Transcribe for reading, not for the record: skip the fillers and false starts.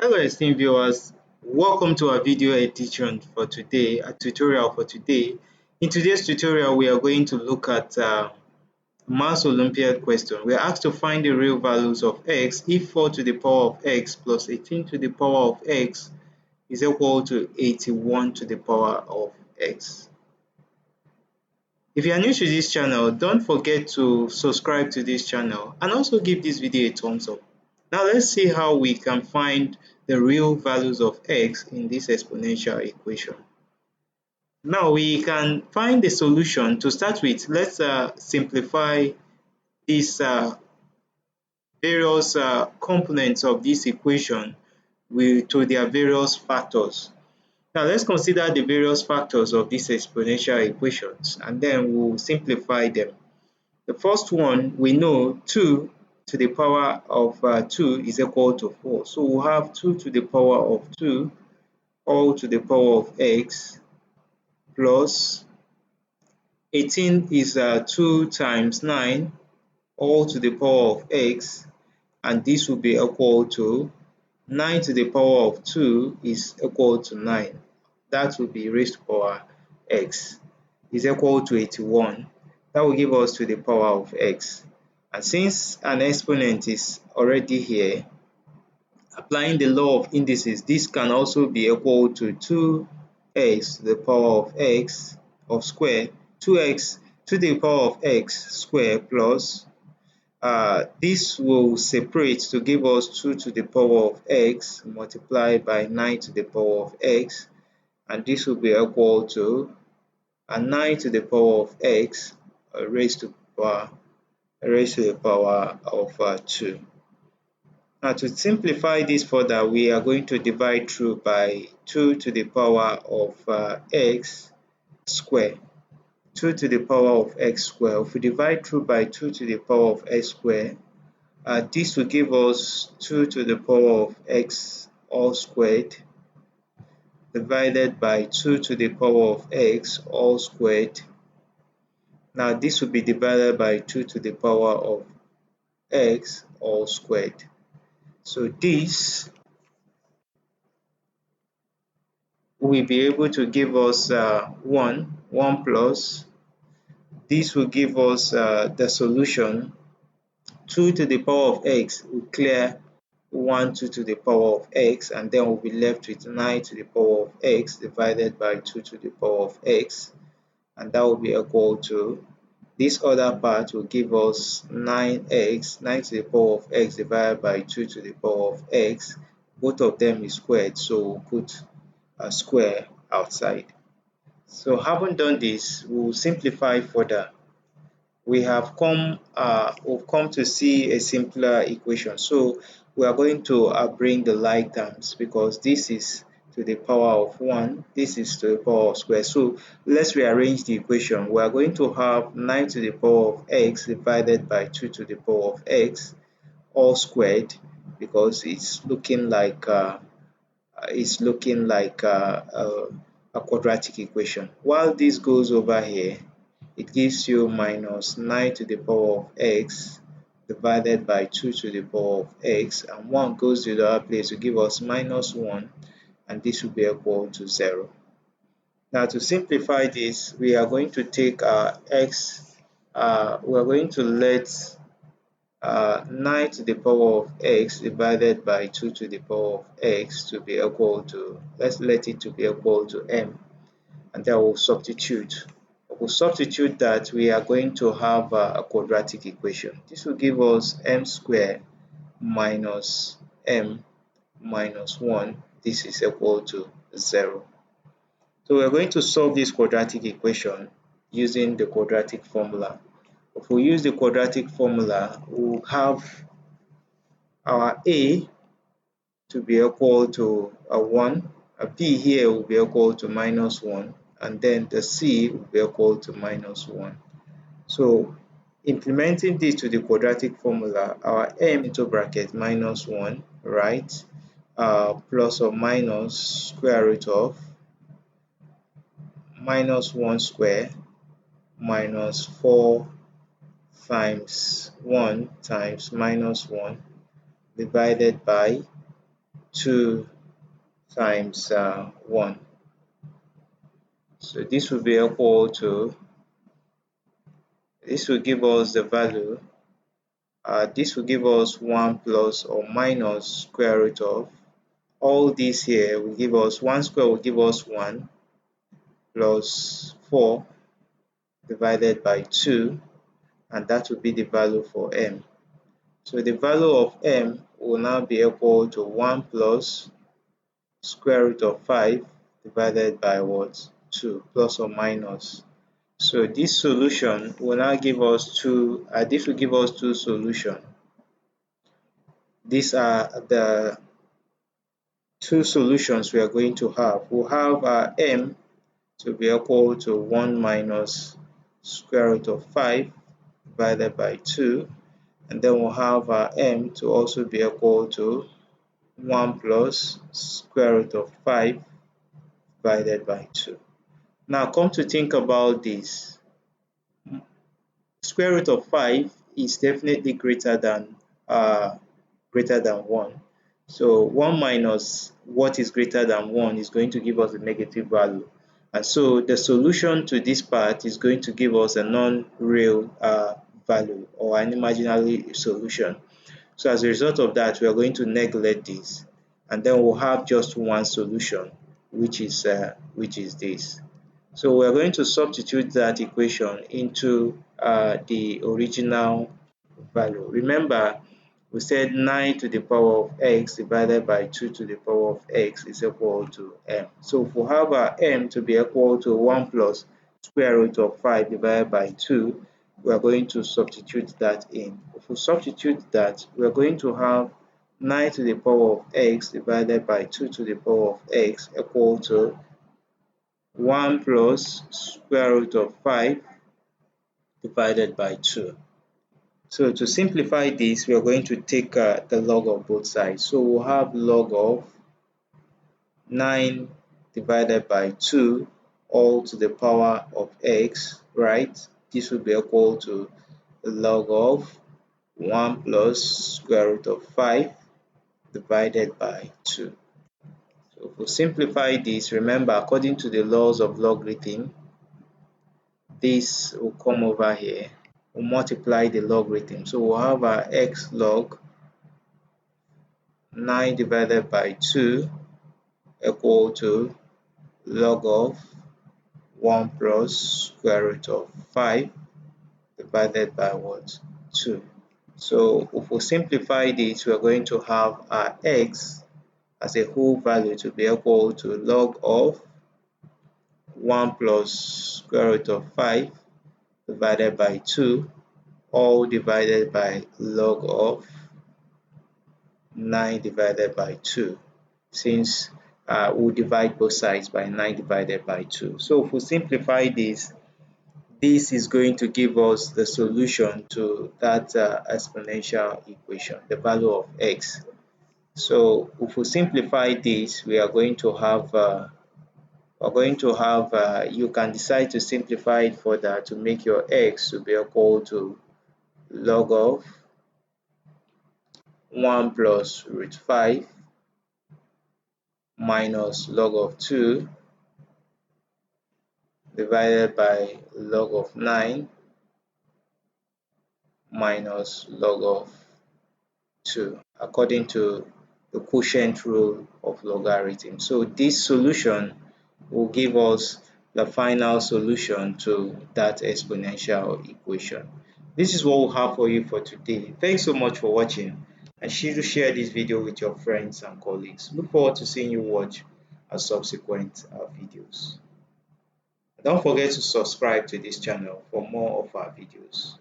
Hello esteemed viewers, welcome to our video edition for today, a tutorial for today. In today's tutorial, we are going to look at mass Olympiad question. We are asked to find the real values of x if 4 to the power of x plus 18 to the power of x is equal to 81 to the power of x. If you are new to this channel, don't forget to subscribe to this channel and also give this video a thumbs up. Now let's see how we can find the real values of x in this exponential equation. Now we can find the solution. To start with, let's simplify these various components of this equation to their various factors. Now let's consider the various factors of these exponential equations and then we'll simplify them. The first one, we know 2 to the power of 2 is equal to 4. So we'll have 2 to the power of 2 all to the power of x plus 18 is 2 times 9 all to the power of x, and this will be equal to 9 to the power of 2 is equal to 9. That will be raised to power x is equal to 81. That will give us to the power of x. And since an exponent is already here, applying the law of indices, this can also be equal to 2x to the power of x of square, 2x to the power of x square plus this will separate to give us 2 to the power of x multiplied by 9 to the power of x, and this will be equal to 9 to the power of x raised to the power of 2. Now to simplify this further, we are going to divide through by 2 to the power of x square. 2 to the power of x square. If we divide through by 2 to the power of x square, this will give us 2 to the power of x all squared divided by 2 to the power of x all squared. Now this will be divided by 2 to the power of x all squared. So this will be able to give us 1 plus. This will give us the solution. 2 to the power of x will clear 2 to the power of x, and then we'll be left with 9 to the power of x divided by 2 to the power of x, and that will be equal to, this other part will give us 9x, 9 to the power of x divided by 2 to the power of x. Both of them is squared, so we'll put a square outside. So having done this, we'll simplify further. We have come to see a simpler equation. So we are going to bring the like terms, because this is to the power of 1, this is to the power of square. So let's rearrange the equation. We are going to have 9 to the power of x divided by 2 to the power of x all squared, because it's looking like a quadratic equation. While this goes over here, it gives you minus 9 to the power of x divided by 2 to the power of x, and 1 goes to the other place to give us minus 1, and this will be equal to 0. Now to simplify this, we are going to take our x, we are going to let 9 to the power of x divided by 2 to the power of x to be equal to, let's let it to be equal to m, and then we'll substitute. We'll substitute that we are going to have a quadratic equation. This will give us m squared minus m minus 1. This is equal to 0. So we're going to solve this quadratic equation using the quadratic formula. If we use the quadratic formula, we'll have our a to be equal to 1, a b here will be equal to minus 1, and then the c will be equal to minus 1. So implementing this to the quadratic formula, our m into bracket minus 1, right, plus or minus square root of minus 1 square minus 4 times 1 times minus 1 divided by 2 times 1. So this will be equal to, this will give us the value, this will give us 1 plus or minus square root of, all this here will give us 1 square will give us 1 plus 4 divided by 2, and that will be the value for m. So the value of m will now be equal to 1 plus square root of 5 divided by what? 2, plus or minus. So this solution will now give us this will give us two solutions. These are the two solutions we are going to have. We'll have m to be equal to 1 minus square root of 5 divided by 2, and then we'll have m to also be equal to 1 plus square root of 5 divided by 2. Now come to think about this, square root of 5 is definitely greater than 1. So 1 minus what is greater than 1 is going to give us a negative value. And so the solution to this part is going to give us a non-real value or an imaginary solution. So as a result of that, we are going to neglect this, and then we'll have just one solution, which is this. So we're going to substitute that equation into the original value. Remember, we said 9 to the power of x divided by 2 to the power of x is equal to m. So if we have our m to be equal to 1 plus square root of 5 divided by 2, we are going to substitute that in. If we substitute that, we are going to have 9 to the power of x divided by 2 to the power of x equal to 1 plus square root of 5 divided by 2. So to simplify this, we are going to take the log of both sides. So we'll have log of 9 divided by 2 all to the power of x, right? This will be equal to the log of 1 plus square root of 5 divided by 2. So if we simplify this, remember, according to the laws of logarithm, this will come over here. We'll multiply the logarithm. So we'll have our x log 9 divided by 2 equal to log of 1 plus square root of 5 divided by what? 2. So if we simplify this, we're going to have our x as a whole value to be equal to log of 1 plus square root of 5 divided by 2, all divided by log of 9 divided by 2, since we'll divide both sides by 9 divided by 2. So if we simplify this, this is going to give us the solution to that exponential equation, the value of x. So if we simplify this, we are going to have you can decide to simplify it further to make your x to be equal to log of 1 plus root 5 minus log of 2 divided by log of 9 minus log of 2, according to the quotient rule of logarithm. So this solution will give us the final solution to that exponential equation. This is what we'll have for you for today. Thanks so much for watching, and share this video with your friends and colleagues. Look forward to seeing you watch our subsequent videos. Don't forget to subscribe to this channel for more of our videos.